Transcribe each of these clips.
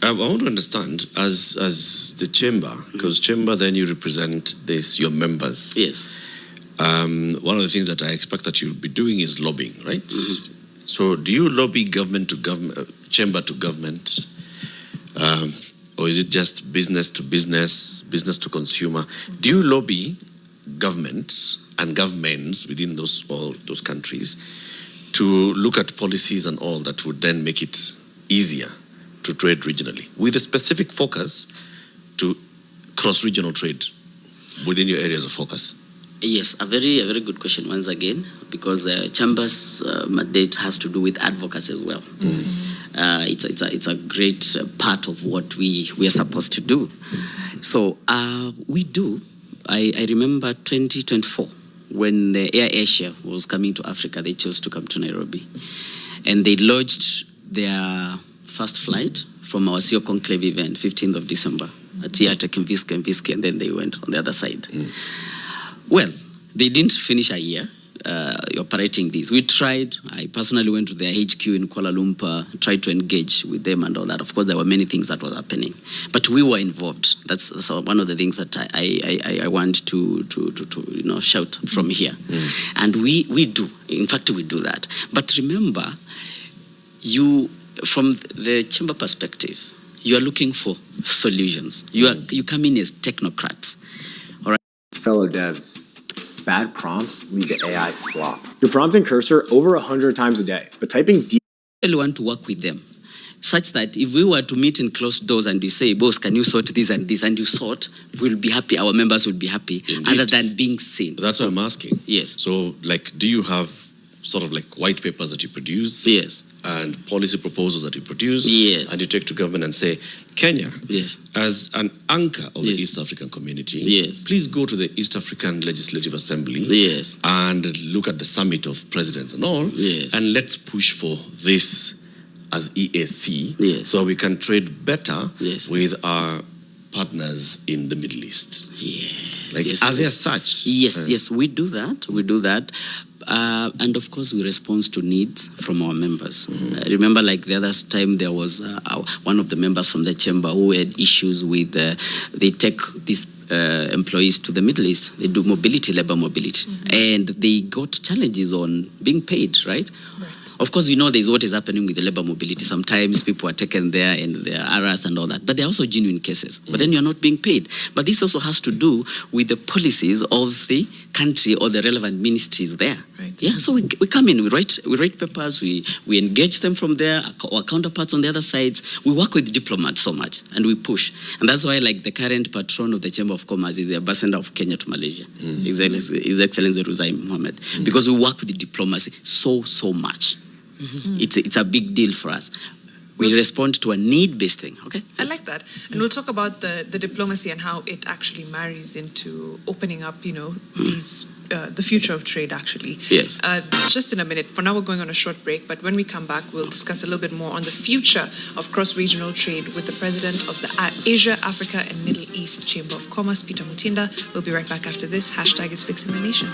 I want to understand as the chamber, because chamber then you represent your members. Yes. One of the things that I expect that you'll be doing is lobbying, right? So do you lobby government to government, chamber to government, or is it just business to business, business to consumer? Do you lobby governments and governments within all those countries to look at policies and all that would then make it easier to trade regionally, with a specific focus to cross-regional trade within your areas of focus? Yes, a very good question once again, because Chamber's mandate has to do with advocacy as well. It's a great part of what we are supposed to do. So we do. I remember 2024 when the Air Asia was coming to Africa. They chose to come to Nairobi, and they lodged their first flight from our CEO Conclave event, 15th of December, at Theatre Kimviski, and then they went on the other side. Well, they didn't finish a year operating this. We tried. I personally went to their HQ in Kuala Lumpur, tried to engage with them and all that. Of course, there were many things that was happening, but we were involved. That's one of the things that I want to shout from here. And we do. In fact, we do that. But remember, from the chamber perspective, you are looking for solutions. You come in as technocrats. All right. Fellow devs, bad prompts lead to AI slop. You're prompting Cursor over 100 times a day, but typing deep. I really want to work with them, such that if we were to meet in closed doors and we say, boss, can you sort this and this, and you sort, we'll be happy, our members will be happy, other than being seen. That's what I'm asking. Yes. So, do you have sort of white papers that you produce? Yes. And policy proposals that you produce? Yes. And you take to government and say, Kenya, yes, as an anchor of the East African community, yes, please go to the East African Legislative Assembly, yes, and look at the summit of presidents and all, yes, and let's push for this as EAC, yes, so we can trade better, yes, with our partners in the Middle East. Yes. Are there such? Yes, yes, we do that. We do that. And of course, we respond to needs from our members. Remember, the other time, there was one of the members from the chamber who had issues with, they take these employees to the Middle East. They do labor mobility. And they got challenges on being paid, right? Of course, there's what is happening with the labor mobility. Sometimes people are taken there and they are harassed and all that. But there are also genuine cases. But then you're not being paid. But this also has to do with the policies of the country or the relevant ministries there. Right. Yeah, so we come in, we write papers, we engage them from there, our counterparts on the other sides. We work with diplomats so much, and we push. And that's why, the current patron of the Chamber of Commerce is the ambassador of Kenya to Malaysia, His Excellency Ruzai Mohammed, because we work with the diplomacy so much. It's a big deal for us. We respond to a need-based thing, okay? I like that. And we'll talk about the diplomacy and how it actually marries into opening up, these the future of trade, actually. Yes. Just in a minute. For now, we're going on a short break, but when we come back, we'll discuss a little bit more on the future of cross-regional trade with the president of the Asia, Africa, and Middle East Chamber of Commerce, Peter Mutinda. We'll be right back after this. Hashtag is Fixing the Nation.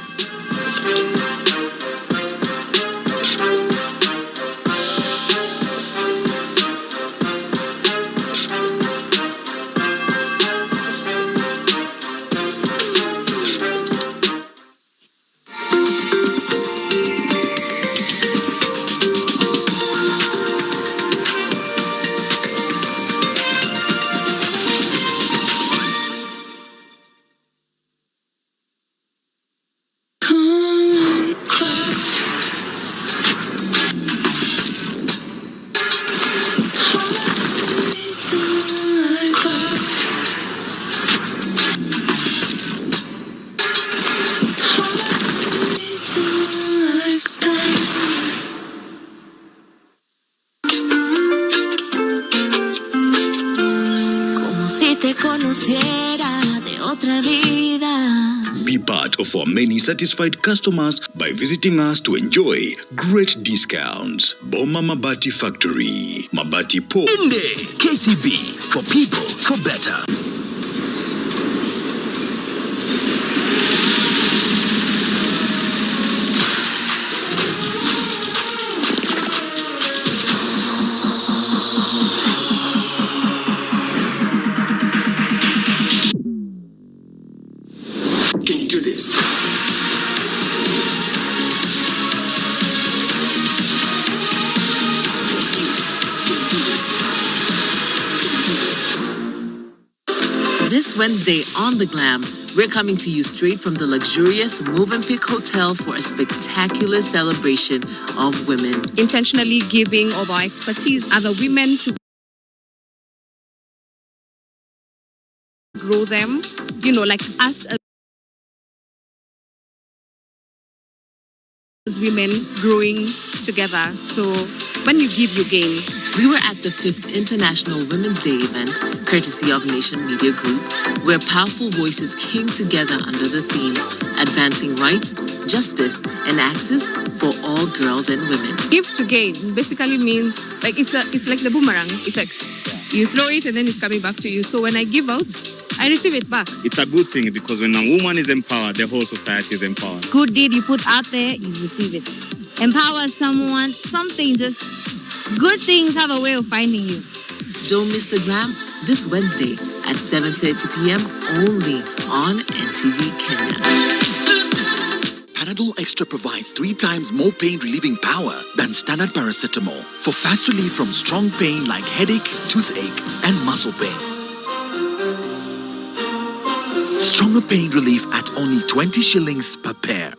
Be part of our many satisfied customers by visiting us to enjoy great discounts. Boma Mabati Factory, Mabati Po. Inde, KCB, for people, for better. This Wednesday on The Glam, we're coming to you straight from the luxurious Movenpick Hotel for a spectacular celebration of women. Intentionally giving of our expertise other women to grow them, like us as women growing together. So when you give, you gain. We were at the 5th International Women's Day event, courtesy of Nation Media Group, where powerful voices came together under the theme, Advancing Rights, Justice, and Access for All Girls and Women. Give to gain basically means it's like the boomerang effect. You throw it and then it's coming back to you. So when I give out, I receive it back. It's a good thing because when a woman is empowered, the whole society is empowered. Good deed you put out there, you receive it. Empower someone, something, just good things have a way of finding you. Don't miss The Glam this Wednesday at 7:30 p.m. only on NTV Kenya. Panadol Extra provides 3 times more pain-relieving power than standard paracetamol for fast relief from strong pain like headache, toothache, and muscle pain. Stronger pain relief at only 20 shillings per pair.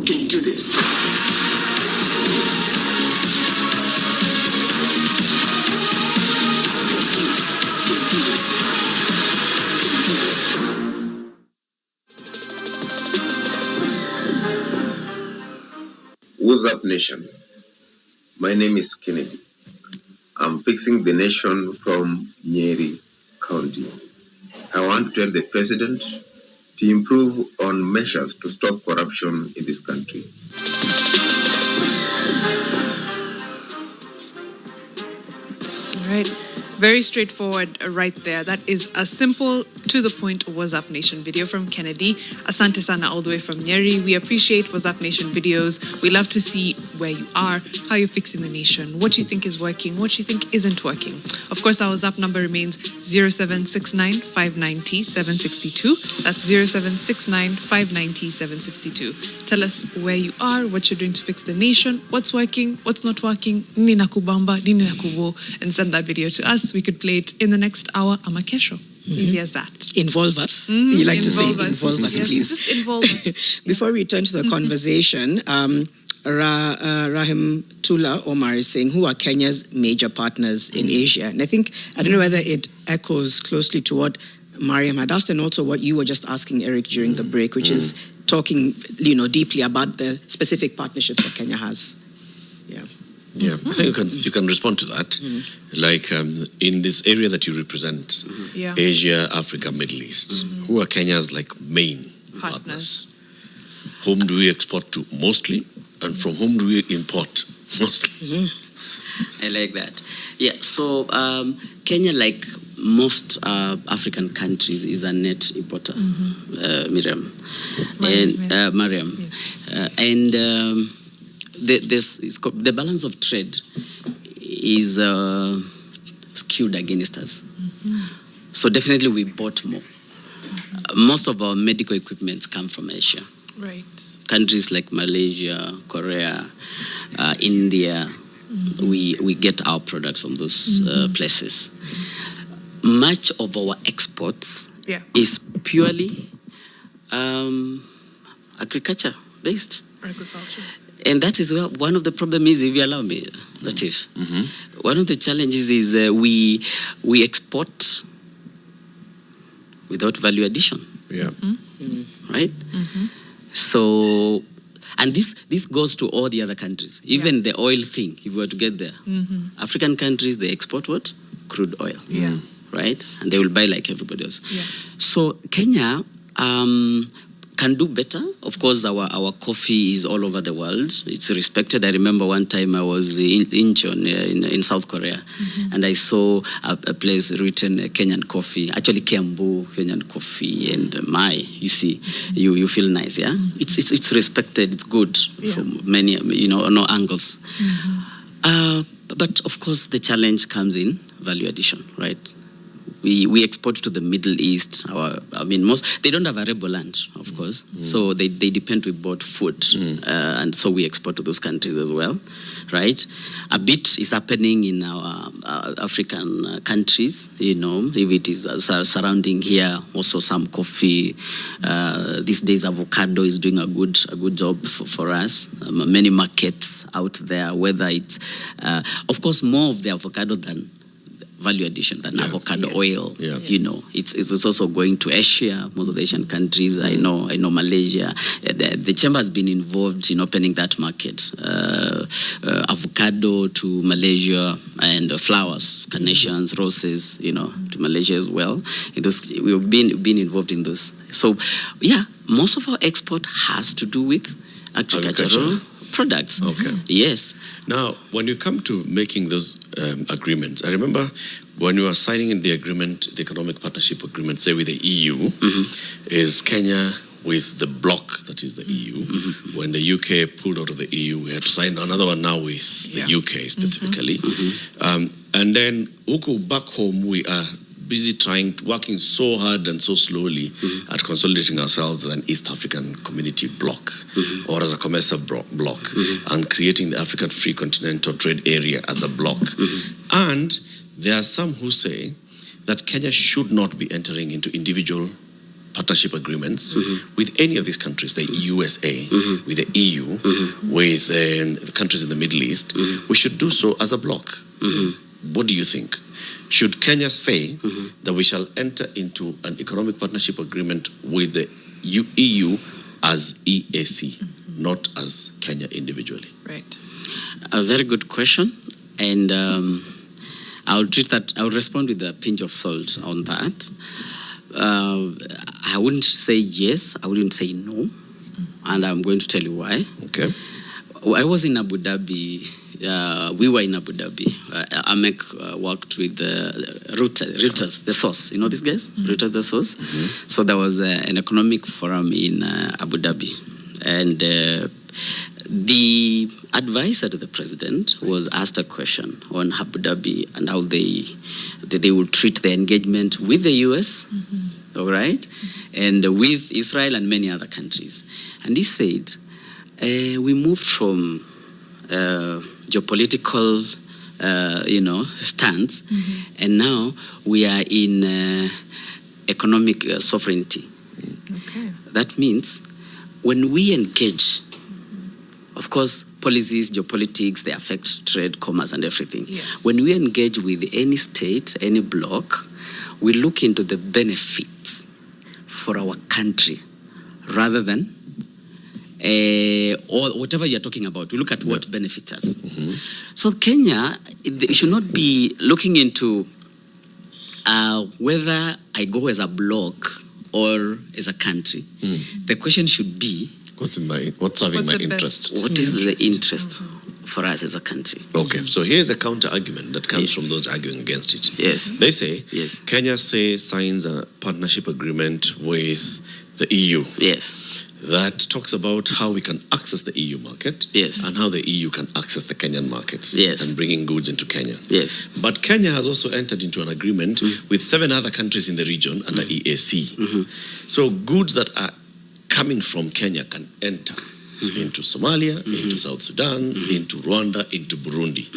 Can you do this? What's up, nation? My name is Kennedy. I'm fixing the nation from Nyeri County. I want to tell the president to improve on measures to stop corruption in this country. All right. Very straightforward right there. That is a simple, to the point What's Up Nation video from Kennedy. Asante sana all the way from Nyeri. We appreciate What's Up Nation videos. We love to see where you are, how you're fixing the nation, what you think is working, what you think isn't working. Of course, our WhatsApp number remains 0769 590 762. That's 0769 590 762. Tell us where you are, what you're doing to fix the nation, what's working, what's not working, nini nakubamba, nini nakubo, and send that video to us. We could play it in the next hour, ama kesho. Easy as that. Involve us. You like to say involve us, yes, please. Just involve us. Before we turn to the conversation, Rahim Tula Omar is saying, who are Kenya's major partners in Asia? And I don't know whether it echoes closely to what Mariam had asked and also what you were just asking Eric during the break, which is talking, deeply about the specific partnerships that Kenya has. Yeah, I think you can respond to that. Like in this area that you represent, Asia, Africa, Middle East, who are Kenya's main partners? Whom do we export to mostly, and from whom do we import mostly? I like that. Yeah, so Kenya, like most African countries, is a net importer, Mariam. The balance of trade is skewed against us. So definitely we bought more. Most of our medical equipment come from Asia. Right. Countries like Malaysia, Korea, India, we get our products from those places. Much of our exports is purely agriculture based. Agriculture. And that is where one of the problems is, if you allow me, Latif. One of the challenges is we export without value addition. Yeah. Right? So, and this goes to all the other countries. Even the oil thing, if we were to get there. African countries, they export what? Crude oil. Yeah. Right? And they will buy like everybody else. Yeah. So Kenya can do better. Of course, our coffee is all over the world. It's respected. I remember one time I was in Incheon in South Korea, and I saw a place written Kenyan coffee, actually Kiambu Kenyan coffee, and you see, you feel nice, yeah? It's respected, it's good from many, no angles. But of course, the challenge comes in value addition, right? We export to the Middle East. They don't have arable land, of course, so they depend. We bought food, and so we export to those countries as well, right? A bit is happening in our African countries, if it is surrounding here. Also, some coffee. These days, avocado is doing a good job for us. Many markets out there, whether it's, of course, more of the avocado than value addition than avocado oil. It's also going to Asia, most of the Asian countries. I know Malaysia. The chamber has been involved in opening that market. Avocado to Malaysia, and flowers, carnations, roses, to Malaysia as well. We've been involved in those. So, most of our export has to do with agricultural products. Okay. Yes. Now, when you come to making those agreements, I remember when you are signing in the agreement, the economic partnership agreement, say with the EU, is Kenya with the bloc that is the EU. When the UK pulled out of the EU, we had to sign another one now with the UK specifically. And then back home, we are busy working so hard and so slowly at consolidating ourselves as an East African community bloc or as a commercial bloc and creating the African Free Continental Trade Area as a bloc. And there are some who say that Kenya should not be entering into individual partnership agreements with any of these countries, the USA, with the EU, with the countries in the Middle East. We should do so as a bloc. What do you think? Should Kenya say that we shall enter into an economic partnership agreement with the EU as EAC, not as Kenya individually? Right. A very good question. And I'll respond with a pinch of salt on that. I wouldn't say yes, I wouldn't say no. And I'm going to tell you why. Okay. I was in Abu Dhabi. We were in Abu Dhabi. AAMECC worked with Reuters, the source. You know these guys? Reuters, the source. So there was an economic forum in Abu Dhabi. And the advisor to the president was asked a question on Abu Dhabi and how they will treat the engagement with the US, all right, and with Israel and many other countries. And he said, we moved from geopolitical, stance, and now we are in economic sovereignty. Okay. That means when we engage, of course, policies, geopolitics, they affect trade, commerce, and everything. Yes. When we engage with any state, any bloc, we look into the benefits for our country rather than or whatever you're talking about. We look at what benefits us. So Kenya, it should not be looking into whether I go as a bloc or as a country. The question should be, what's serving my interest? What is the interest for us as a country? Okay, so here's a counter argument that comes from those arguing against it. Yes. They say, Kenya signs a partnership agreement with the EU. Yes. That talks about how we can access the EU market. Yes. And how the EU can access the Kenyan markets. Yes. And bringing goods into Kenya. Yes. But Kenya has also entered into an agreement with 7 other countries in the region under EAC. So goods that are coming from Kenya can enter into Somalia, into South Sudan, into Rwanda, into Burundi.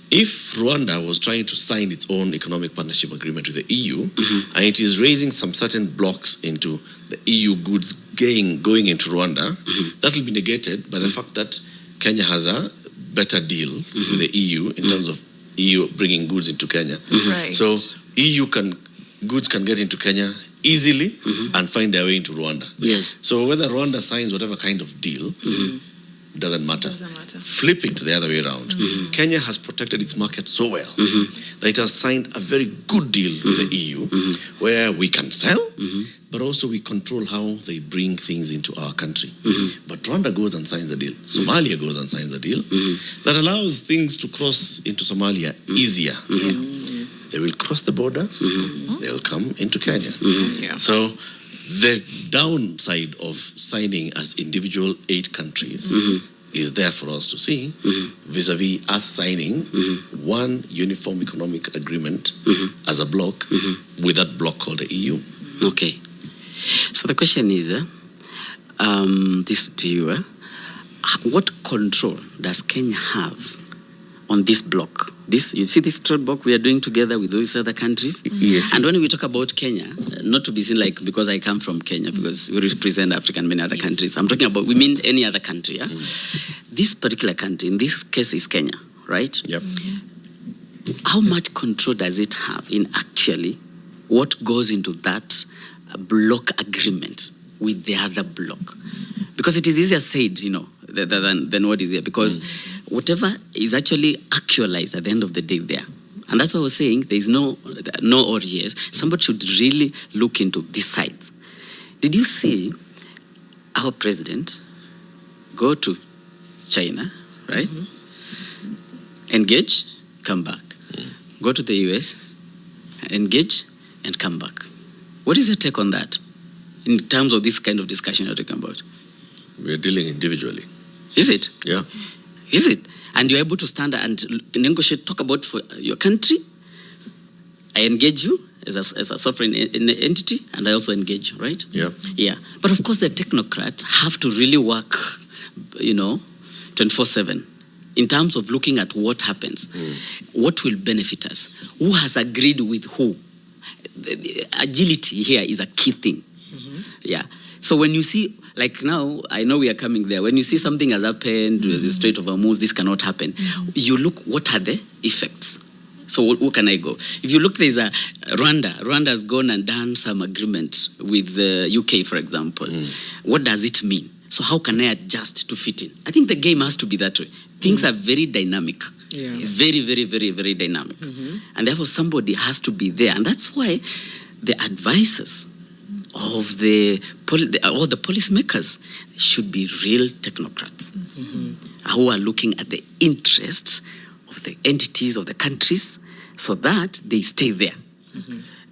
If Rwanda was trying to sign its own economic partnership agreement with the EU, and it is raising some certain blocks into the EU goods going into Rwanda, that will be negated by the fact that Kenya has a better deal with the EU in terms of EU bringing goods into Kenya. Right. So goods can get into Kenya easily and find their way into Rwanda. Yes. So whether Rwanda signs whatever kind of deal, doesn't matter. Flip it the other way around. Kenya has protected its market so well that it has signed a very good deal with the EU where we can sell, but also we control how they bring things into our country. But Rwanda goes and signs a deal. Somalia goes and signs a deal that allows things to cross into Somalia easier. They will cross the borders, they'll come into Kenya. So the downside of signing as individual 8 countries is there for us to see, vis-a-vis us signing one uniform economic agreement as a bloc with that bloc called the EU. Okay. So the question is, this to you, what control does Kenya have on this bloc? You see this trade bloc we are doing together with those other countries? Yes. And when we talk about Kenya, not to be seen like because I come from Kenya, because we represent Africa and many other countries. I'm talking about, we mean any other country. Yeah? This particular country, in this case is Kenya, right? Yep. How much control does it have in actually what goes into that bloc agreement with the other bloc? Because it is easier said, than what is here. Because whatever is actually actualized at the end of the day there. And that's why I was saying there is no or yes. Somebody should really look into this side. Did you see our president go to China, right? Engage, come back. Go to the US, engage, and come back. What is your take on that in terms of this kind of discussion you're talking about? We're dealing individually. Is it? Yeah. Is it? And you're able to stand and negotiate, talk about for your country. I engage you as a sovereign entity, and I also engage you, right? Yeah. Yeah. But of course, the technocrats have to really work, 24/7 in terms of looking at what happens, what will benefit us, who has agreed with who. The agility here is a key thing. Yeah. So when you see, like now, I know we are coming there. When you see something has happened with the Strait of Hormuz, this cannot happen. You look, what are the effects? So where can I go? If you look, there's a Rwanda. Rwanda has gone and done some agreement with the UK, for example. What does it mean? So how can I adjust to fit in? I think the game has to be that way. Things are very dynamic. Yeah. Very, very, very, very dynamic. And therefore somebody has to be there. And that's why the advisors of the policymakers should be real technocrats who are looking at the interests of the entities of the countries so that they stay there.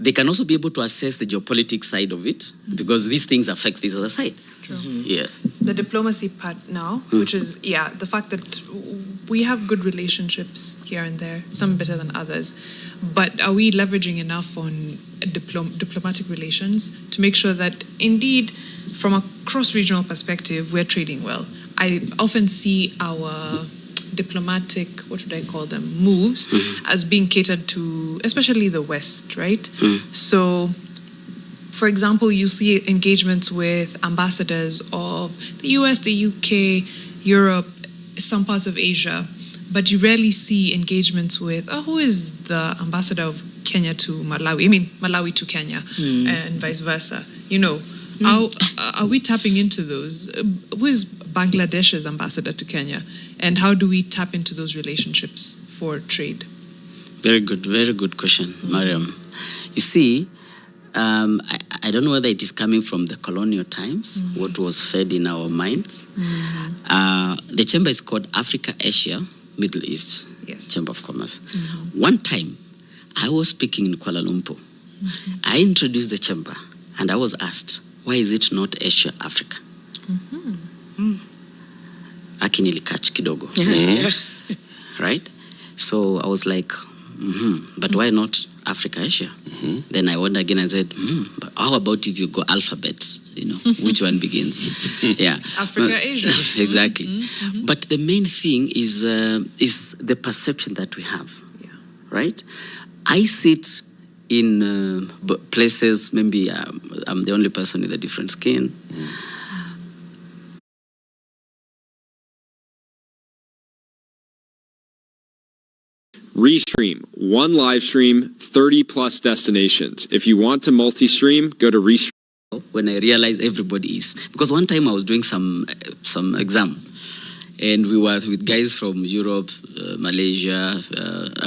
They can also be able to assess the geopolitics side of it because these things affect this other side. Yes. The diplomacy part now, which is, the fact that we have good relationships here and there, some better than others, but are we leveraging enough on diplomatic relations to make sure that indeed, from a cross-regional perspective, we're trading well? I often see our diplomatic, what should I call them, moves as being catered to, especially the West, right? So, for example, you see engagements with ambassadors of the US, the UK, Europe, some parts of Asia, but you rarely see engagements with, who is the ambassador of Kenya to Malawi? I mean, Malawi to Kenya, and vice versa. How are we tapping into those? Who is Bangladesh's ambassador to Kenya? And how do we tap into those relationships for trade? Very good question, Mariam. You see, I don't know whether it is coming from the colonial times, what was fed in our minds. The chamber is called Africa, Asia, Middle East Chamber of Commerce. One time, I was speaking in Kuala Lumpur. I introduced the chamber, and I was asked, why is it not Asia, Africa? Akinilikachi kidogo. Right? So I was like, but why not Africa, Asia? Then I went again and said, but how about if you go alphabet? Which one begins? Africa, Asia. Exactly. But the main thing is the perception that we have, right? I sit in places, maybe I'm the only person with a different skin. Restream, one live stream, 30+ destinations. If you want to multi-stream, go to Restream. When I realized everybody is, because one time I was doing some exam, and we were with guys from Europe, Malaysia,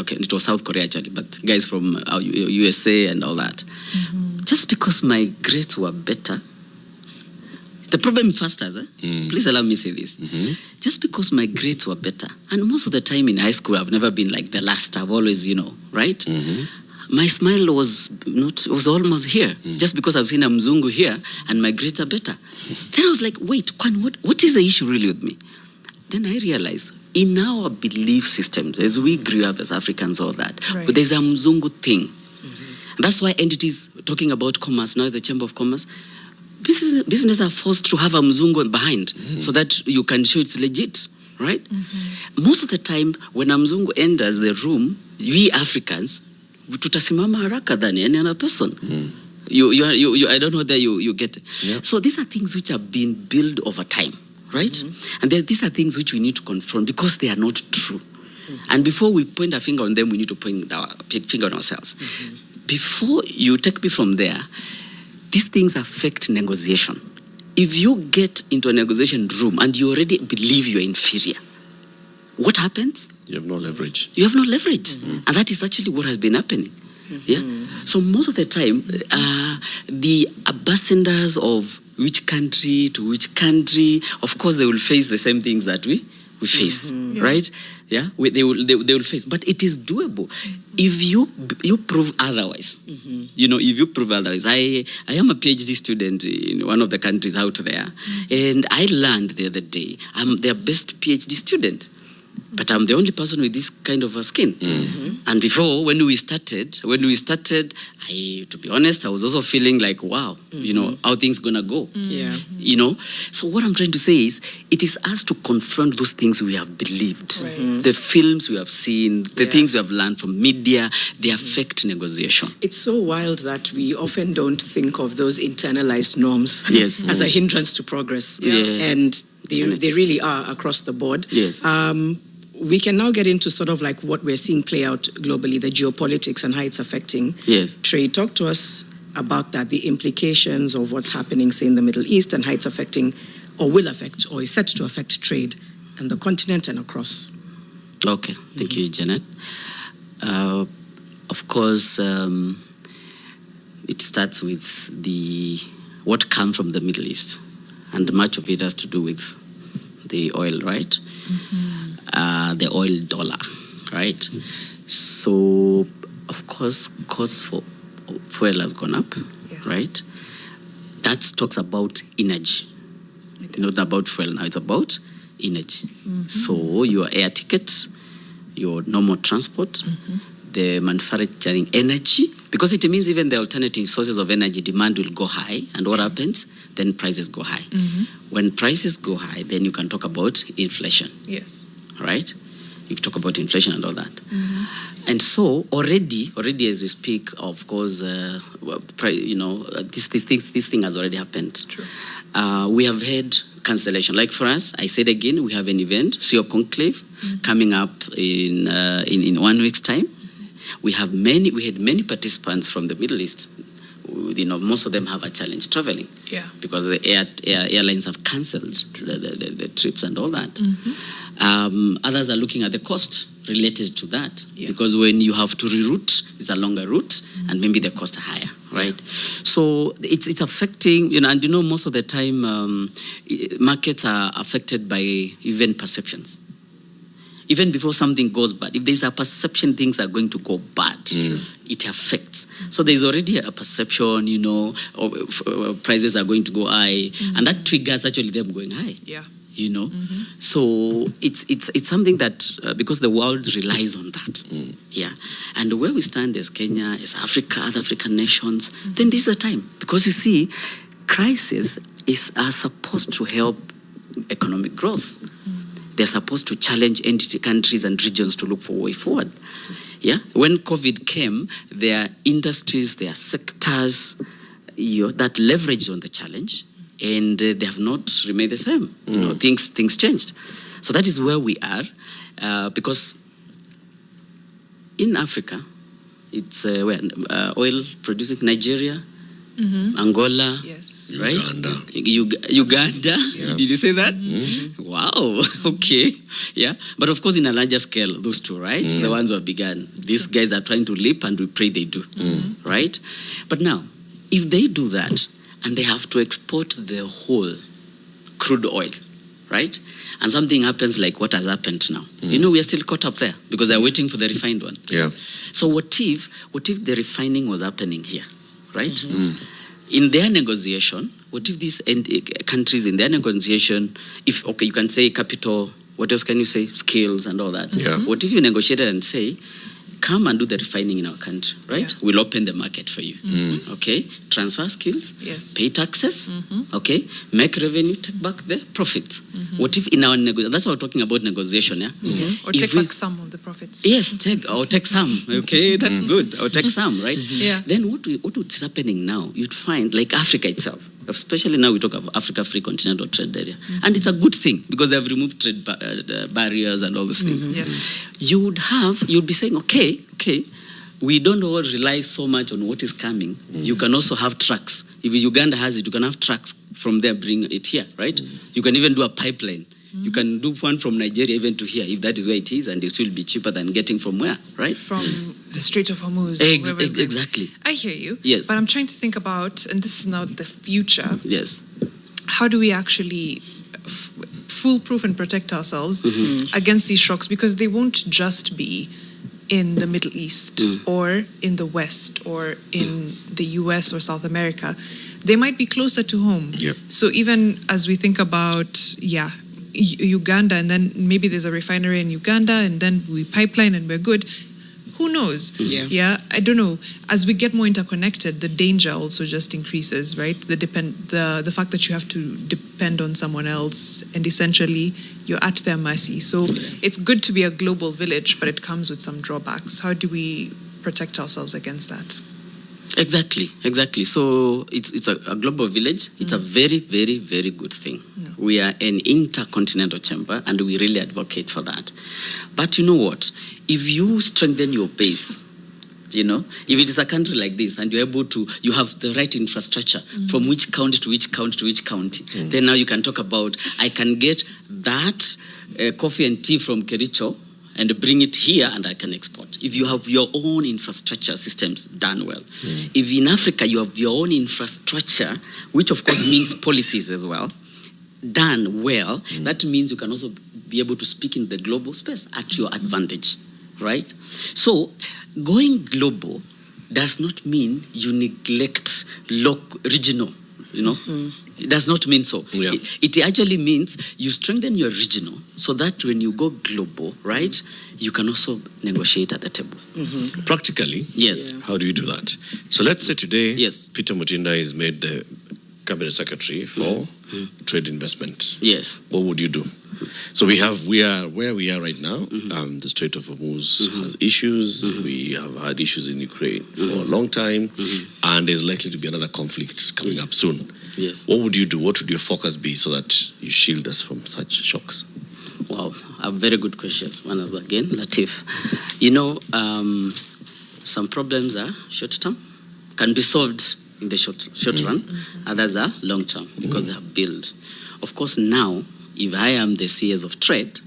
it was South Korea actually, but guys from USA and all that. Just because my grades were better. The problem first is, please allow me to say this. Just because my grades were better, and most of the time in high school, I've never been like the last. I've always, right? My smile was almost here. Just because I've seen a Mzungu here, and my grades are better. Then I was like, wait, what is the issue really with me? then I realized in our belief systems, as we grew up as Africans, all that, Right. but there's a Mzungu thing. That's why entities talking about commerce, now the Chamber of Commerce, business are forced to have a Mzungu behind so that you can show it's legit, right? Most of the time, when a Mzungu enters the room, we Africans, tutasimama haraka than any other person. You, I don't know that you get it. Yep. So these are things which have been built over time, right? And these are things which we need to confront because they are not true. And before we point a finger on them, we need to point our finger on ourselves. Before you take me from there, these things affect negotiation. If you get into a negotiation room and you already believe you're inferior, what happens? You have no leverage. You have no leverage. And that is actually what has been happening. Yeah. So most of the time, the ambassadors of which country to which country, of course, they will face the same things that we face, right? Yeah, they will face, but it is doable if you prove otherwise. You know, if you prove otherwise. I am a PhD student in one of the countries out there, and I learned the other day I'm their best PhD student. But I'm the only person with this kind of a skin. And before, when we started, to be honest, I was also feeling like, wow, you know, how things gonna go. Yeah. You know? So what I'm trying to say is, it is us to confront those things we have believed. The films we have seen, the things we have learned from media, they affect negotiation. It's so wild that we often don't think of those internalized norms as a hindrance to progress. And they really are across the board. Yes. We can now get into sort of like what we're seeing play out globally, the geopolitics and how it's affecting trade. Talk to us about that, the implications of what's happening, say, in the Middle East and how it's affecting or will affect or is set to affect trade on the continent and across. Okay, thank you, Janet. Of course, it starts with what comes from the Middle East, and much of it has to do with the oil, right? The oil dollar, right? So, of course, cost for fuel has gone up, right? That talks about energy. Not about fuel now, it's about energy. So, your air ticket, your normal transport, the manufacturing energy, because it means even the alternative sources of energy demand will go high, and what happens? Then prices go high. When prices go high, then you can talk about inflation. Yes. Right? You can talk about inflation and all that. And so already as we speak, of course, this thing has already happened. True. We have had cancellation. Like for us, I said again, we have an event, CEO Conclave, coming up in 1 week's time. We had many participants from the Middle East. You know, most of them have a challenge traveling because the airlines have cancelled the trips and all that. Others are looking at the cost related to that because when you have to reroute, it's a longer route and maybe the costs are higher, right? So it's affecting, you know, and you know, most of the time markets are affected by even perceptions. Even before something goes bad, if there's a perception things are going to go bad, it affects. So there's already a perception, you know, prices are going to go high, and that triggers actually them going high. Yeah. You know, so it's something that because the world relies on that, and where we stand as Kenya, as Africa, other African nations, then this is the time because you see, crises are supposed to help economic growth. They're supposed to challenge countries and regions to look for a way forward. Yeah, when COVID came, there are industries, there are sectors, that leveraged on the challenge. And they have not remained the same. You know, things changed. So that is where we are, because in Africa, it's oil producing Nigeria, Angola, right? Uganda. Did you say that? Wow. Okay. Yeah. But of course, in a larger scale, those two, right? The ones who have begun. These guys are trying to leap, and we pray they do, right? But now, if they do that, and they have to export the whole crude oil, right? And something happens like what has happened now. You know, we are still caught up there because they're waiting for the refined one. Yeah. So what if the refining was happening here, right? In their negotiation, what if these countries in their negotiation, you can say capital What else can you say? Skills and all that. Yeah. What if you negotiated and say, come and do the refining in our country, right? Yeah. We'll open the market for you. Okay? Transfer skills, Yes. pay taxes, okay? Make revenue, take back the profits. What if in our that's what we're talking about negotiation, yeah? Or If take we- back some of the profits. Yes, take some. Okay, that's good. I'll take some, right? Yeah. Then what is happening now? You'd find like Africa itself, especially now we talk of Africa Free Continental Trade Area, and it's a good thing because they've removed trade barriers and all those things. Yeah. You'd be saying, okay, we don't all rely so much on what is coming. You can also have trucks. If Uganda has it, you can have trucks from there, bring it here, right? You can even do a pipeline. You can do one from Nigeria even to here, if that is where it is, and it will be cheaper than getting from where, right? From the Strait of Hormuz. wherever it's going. Exactly. I hear you. Yes. But I'm trying to think about, and this is now the future, Yes. how do we actually foolproof and protect ourselves against these shocks? Because they won't just be in the Middle East or in the West or in the US or South America. They might be closer to home. Yep. So even as we think about, Uganda, and then maybe there's a refinery in Uganda, and then we pipeline and we're good. Who knows? Yeah. I don't know. As we get more interconnected, the danger also just increases, right? The fact that you have to depend on someone else, and essentially you're at their mercy. So it's good to be a global village, but it comes with some drawbacks. How do we protect ourselves against that? Exactly. So it's a global village. It's a very, very, very good thing. Yeah. We are an intercontinental chamber, and we really advocate for that. But you know what? If you strengthen your base, if it is a country like this, and you're able to, you have the right infrastructure from which county to which county to which county, then now you can talk about, I can get that coffee and tea from Kericho and bring it here, and I can export. If you have your own infrastructure systems done well. If in Africa you have your own infrastructure, which of course means policies as well, done well, that means you can also be able to speak in the global space at your advantage, right? So going global does not mean you neglect regional, It does not mean so. Yeah. It actually means you strengthen your regional so that when you go global, right, you can also negotiate at the table. Practically, Yes. how do you do that? So let's say today, Yes. Peter Mutinda is made the cabinet secretary for trade investment. Yes. What would you do? So we are where we are right now. The Strait of Hormuz has issues. We have had issues in Ukraine for a long time, and there's likely to be another conflict coming up soon. Yes. What would you do? What would your focus be so that you shield us from such shocks? Wow, a very good question. Once again, Latif. Some problems are short term, can be solved in the short run. Others are long term because they have built. Of course, now, if I am the CS of trade,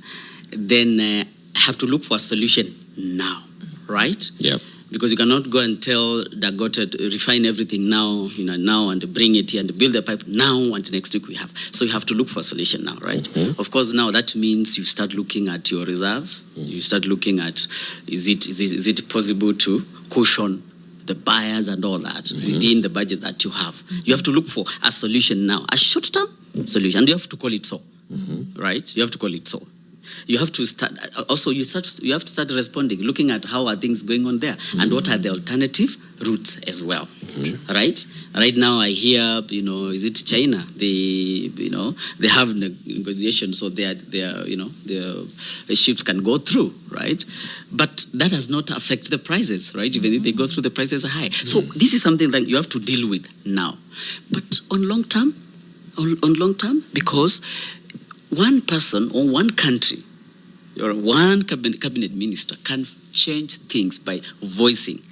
then I have to look for a solution now, right? Yeah. Because you cannot go and tell Dangote to refine everything now, now and bring it here and build the pipe now and next week we have. So you have to look for a solution now, right? Of course, now that means you start looking at your reserves. You start looking at is it possible to cushion the buyers and all that within the budget that you have. You have to look for a solution now, a short-term solution, and you have to call it so, right? You have to call it so. You have to start. Also, you have to start responding, looking at how are things going on there, and what are the alternative routes as well, right? Right now, I hear, is it China? They have negotiations, so their ships can go through, right? But that does not affect the prices, right? Even if they go through, the prices are high. So this is something that you have to deal with now. But on long term, because one person or one country or one cabinet minister can change things by voicing.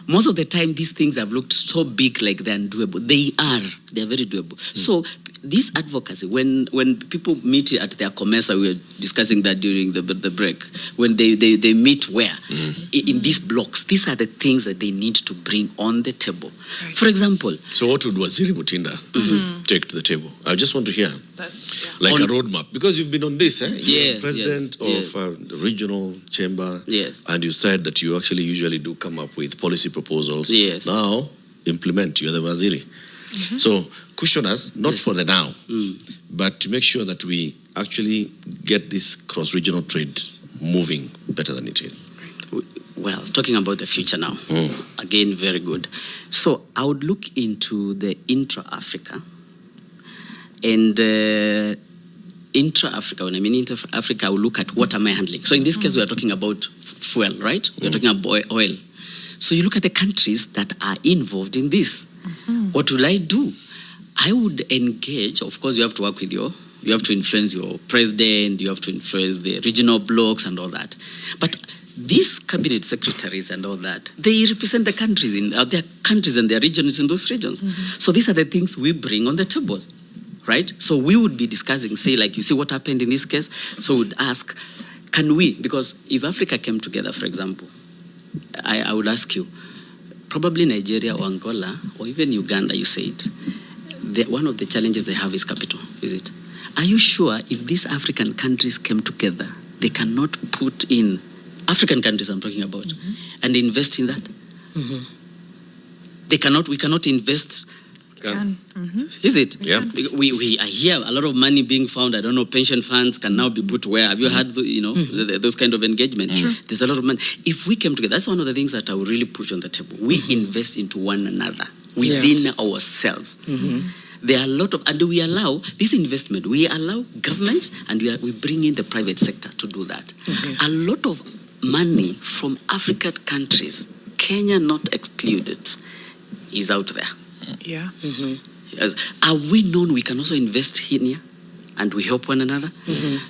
Most of the time, these things have looked so big like they're undoable. They're very doable. So this advocacy, when people meet at their COMESA, we were discussing that during the break, when they meet where? In these blocks, these are the things that they need to bring on the table. Right. For example. So what would Waziri Mutinda take to the table? I just want to hear. Like a roadmap, because you've been on this, You're president of the regional chamber, and you said that you actually usually do come up with policy proposals. Yes. Now, implement. You're the Waziri. So, cushion us, not for the now, but to make sure that we actually get this cross-regional trade moving better than it is. Well, talking about the future now, again, very good. So I would look into the intra-Africa. And intra-Africa, when I mean intra-Africa, I will look at what am I handling. So in this case, we are talking about fuel, right? We are talking about oil. So you look at the countries that are involved in this. What will I do? I would engage, of course, you have to work with you have to influence your president, you have to influence the regional blocs and all that. But these cabinet secretaries and all that, they represent the countries in their countries and their regions in those regions. So these are the things we bring on the table, right? So we would be discussing, say, like, you see what happened in this case? So we'd ask, can we, because if Africa came together, for example, I would ask you, probably Nigeria or Angola or even Uganda, you said, one of the challenges they have is capital, is it? Are you sure if these African countries came together, they cannot put in, African countries I'm talking about, and invest in that? We cannot invest. Is it? Yeah. We I hear a lot of money being found. I don't know, pension funds can now be put where? Have you had, those kind of engagement? There's a lot of money. If we came together, that's one of the things that I would really push on the table. We invest into one another within ourselves. There are a lot of, and we allow this investment, we allow governments and we bring in the private sector to do that. A lot of money from African countries, Kenya not excluded, is out there. Yeah. Have we known we can also invest here and we help one another?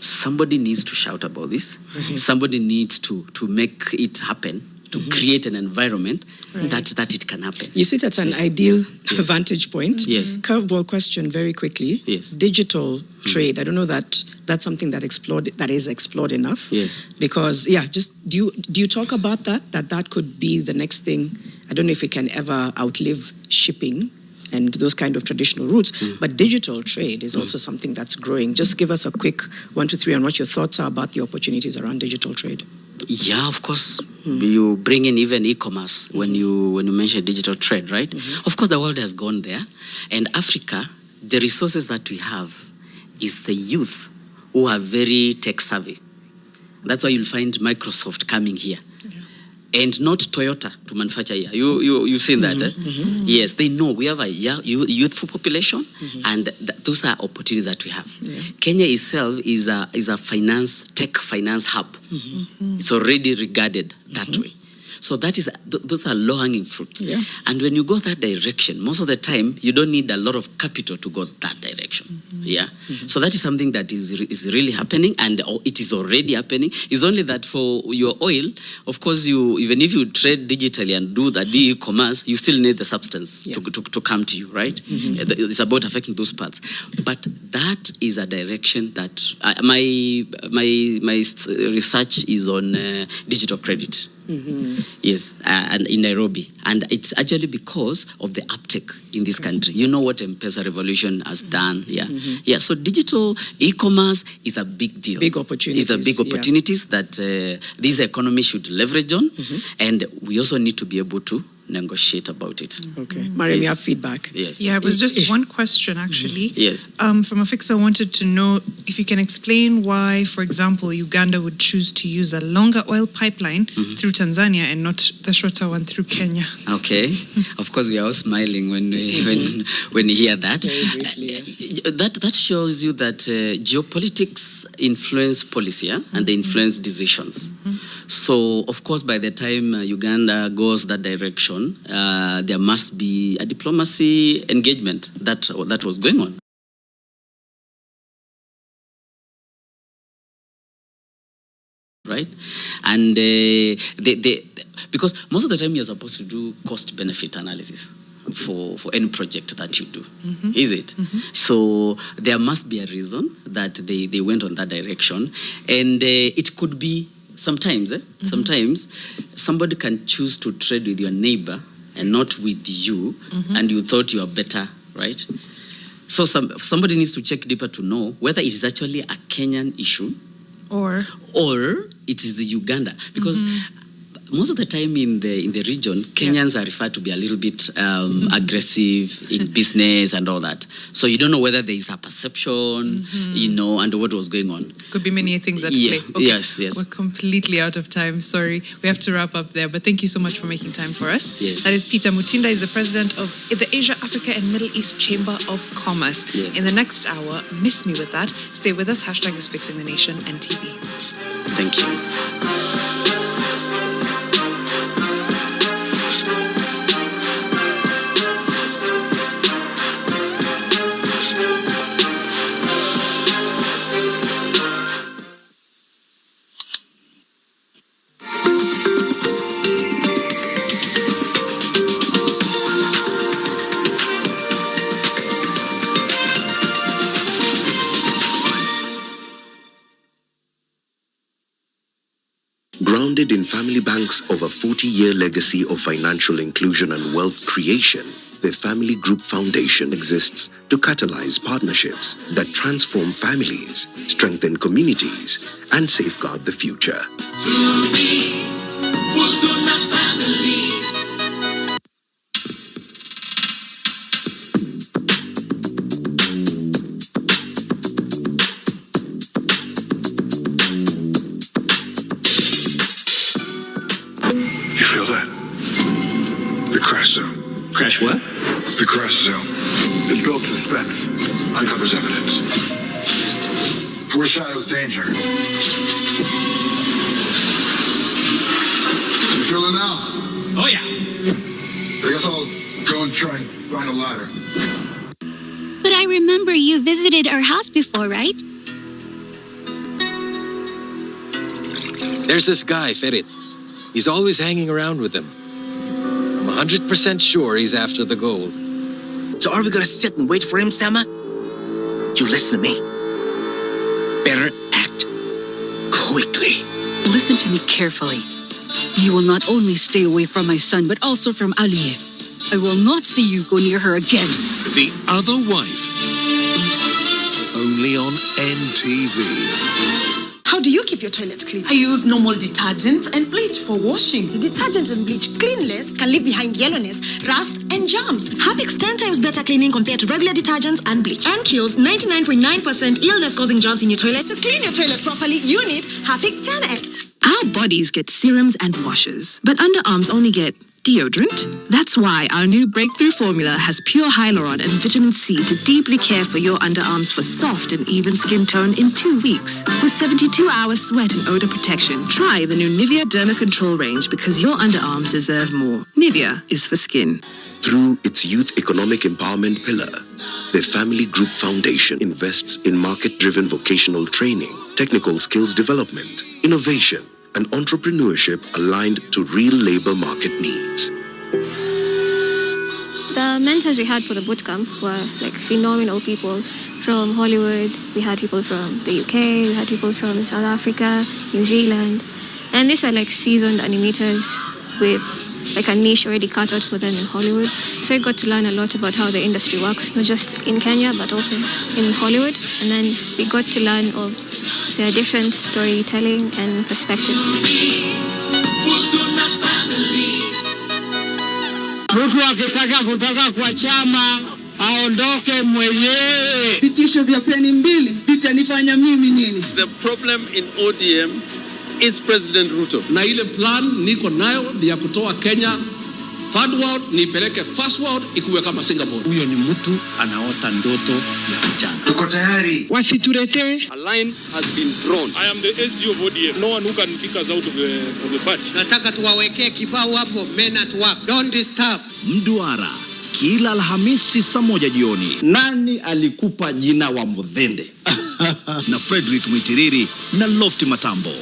Somebody needs to shout about this. Somebody needs to make it happen, to create an environment that it can happen. You see, that's an ideal vantage point. Yes. Curveball question very quickly. Yes. Digital trade. I don't know that that's something that is explored enough. Yes. Because do you talk about that could be the next thing? I don't know if it can ever outlive shipping and those kind of traditional routes, but digital trade is also something that's growing. Just give us a quick 1, 2, 3 on what your thoughts are about the opportunities around digital trade. Yeah, of course. You bring in even e-commerce when you mention digital trade, right? Of course, the world has gone there. And Africa, the resources that we have is the youth who are very tech savvy. That's why you'll find Microsoft coming here. And not Toyota to manufacture here. You've seen that, Yes, they know we have a youthful population, and those are opportunities that we have. Kenya itself is a tech finance hub. It's already regarded that way. So those are low-hanging fruit. And when you go that direction, most of the time, you don't need a lot of capital to go that direction. So that is something that is really happening, and it is already happening. It's only that for your oil, of course, even if you trade digitally and do the e-commerce, you still need the substance to come to you, right? It's about affecting those parts. But that is a direction that my research is on digital credit. Yes, and in Nairobi. And it's actually because of the uptake in this country. You know what M-Pesa revolution has done. So digital e-commerce is a big deal. Big opportunities. It's a big opportunities that this economy should leverage on. And we also need to be able to negotiate about it. Okay. Mariam, you have feedback? Yes. Yeah, it was just one question, actually. Yes. From a fixer, wanted to know if you can explain why, for example, Uganda would choose to use a longer oil pipeline through Tanzania and not the shorter one through Kenya. Okay. Of course, we are all smiling when you hear that. That shows you that geopolitics influence policy, and they influence decisions. So, of course, by the time Uganda goes that direction, there must be a diplomacy engagement that was going on. Right? And because most of the time you're supposed to do cost-benefit analysis for any project that you do, is it? So there must be a reason that they went on that direction. And it could be sometimes somebody can choose to trade with your neighbor and not with you, and you thought you are better, right? So somebody needs to check deeper to know whether it is actually a Kenyan issue or it is the Uganda, because most of the time in the region, Kenyans are referred to be a little bit aggressive in business and all that. So you don't know whether there is a perception, and what was going on. Could be many things at play. Okay. Yes. We're completely out of time. Sorry. We have to wrap up there. But thank you so much for making time for us. Yes. That is Peter Mutinda. He's the president of the Asia, Africa and Middle East Chamber of Commerce. Yes. In the next hour, miss me with that. Stay with us. Hashtag is Fixing the Nation and TV. Thank you. Grounded in Family Bank's over 40-year legacy of financial inclusion and wealth creation, the Family Group Foundation exists to catalyze partnerships that transform families, strengthen communities, and safeguard the future. You feel that? The crash zone. Crash what? The crash zone. It builds suspense, uncovers evidence, foreshadows danger. You feel it now? Oh yeah. I guess I'll go and try and find a ladder. But I remember you visited our house before, right? There's this guy, Ferit. He's always hanging around with them. I'm 100% sure he's after the gold. So are we gonna sit and wait for him, Sama? You listen to me. Better act quickly. Listen to me carefully. You will not only stay away from my son, but also from Ali. I will not see you go near her again. The Other Wife. Only on NTV. How do you keep your toilets clean? I use normal detergent and bleach for washing. The detergent and bleach cleanless can leave behind yellowness, rust, and germs. Harpic's 10 times better cleaning compared to regular detergents and bleach, and kills 99.9% illness-causing germs in your toilet. To clean your toilet properly, you need Harpic 10X. Our bodies get serums and washes, but underarms only get deodorant. That's why our new breakthrough formula has pure hyaluron and vitamin C to deeply care for your underarms for soft and even skin tone in 2 weeks. With 72-hour sweat and odor protection, try the new Nivea Derma Control range because your underarms deserve more. Nivea is for skin. Through its youth economic empowerment pillar, the Family Group Foundation invests in market-driven vocational training, technical skills development, innovation, and entrepreneurship aligned to real labor market needs. The mentors we had for the bootcamp were like phenomenal people from Hollywood. We had people from the UK, we had people from South Africa, New Zealand. And these are like seasoned animators with like a niche already cut out for them in Hollywood. So I got to learn a lot about how the industry works, not just in Kenya, but also in Hollywood. And then we got to learn of their different storytelling and perspectives. Mtu akitaka kutoka kwa chama aondoke mwenyewe. Vitisho vya peni mbili vitanifanya mimi nini? The problem in ODM is President Ruto. Na ile plan niko nayo ya kutoa Kenya third world nipeleke first world ikuwe kama Singapore. Huyo ni mtu anaota ndoto ya vijana. Tuko tayari. Wasituletee. A line has been drawn. I am the SG of ODM. No one who can kick us out of the party. Nataka tuwawekee kibao hapo, men at work. Don't disturb. Mduara kila Alhamisi saa 1 jioni. Nani alikupa jina wa Mudhende? Na Frederick Mwitiriri na Lofty Matambo.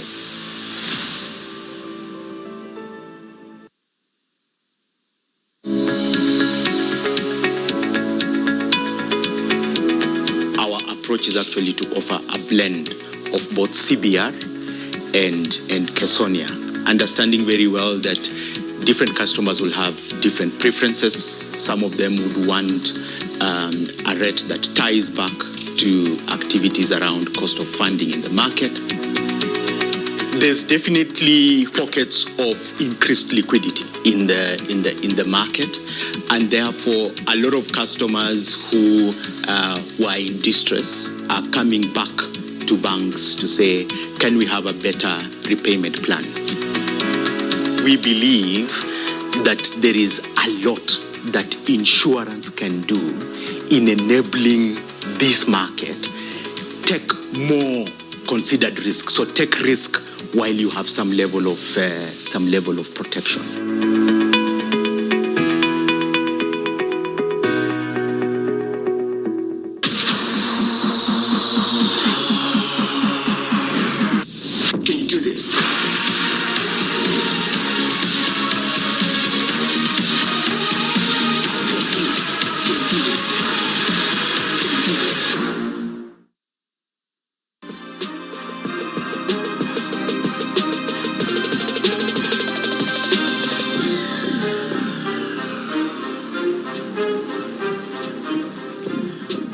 Approach is actually to offer a blend of both CBR and Kesonia, understanding very well that different customers will have different preferences. Some of them would want a rate that ties back to activities around cost of funding in the market. There's definitely pockets of increased liquidity in the market, and therefore a lot of customers who were in distress are coming back to banks to say, can we have a better repayment plan? We believe that there is a lot that insurance can do in enabling this market. Take more considered risk. So take risk while you have some level of protection.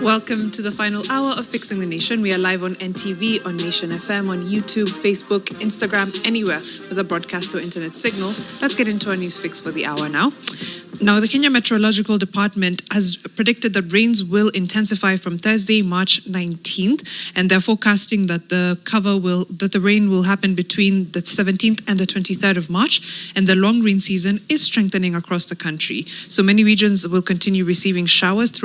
Welcome to the final hour of Fixing the Nation. We are live on NTV, on Nation FM, on YouTube, Facebook, Instagram, anywhere with a broadcast or internet signal. Let's get into our news fix for the hour now. Now, the Kenya Meteorological Department has predicted that rains will intensify from Thursday, March 19th, and they're forecasting that the rain will happen between the 17th and the 23rd of March, and the long rain season is strengthening across the country. So many regions will continue receiving showers throughout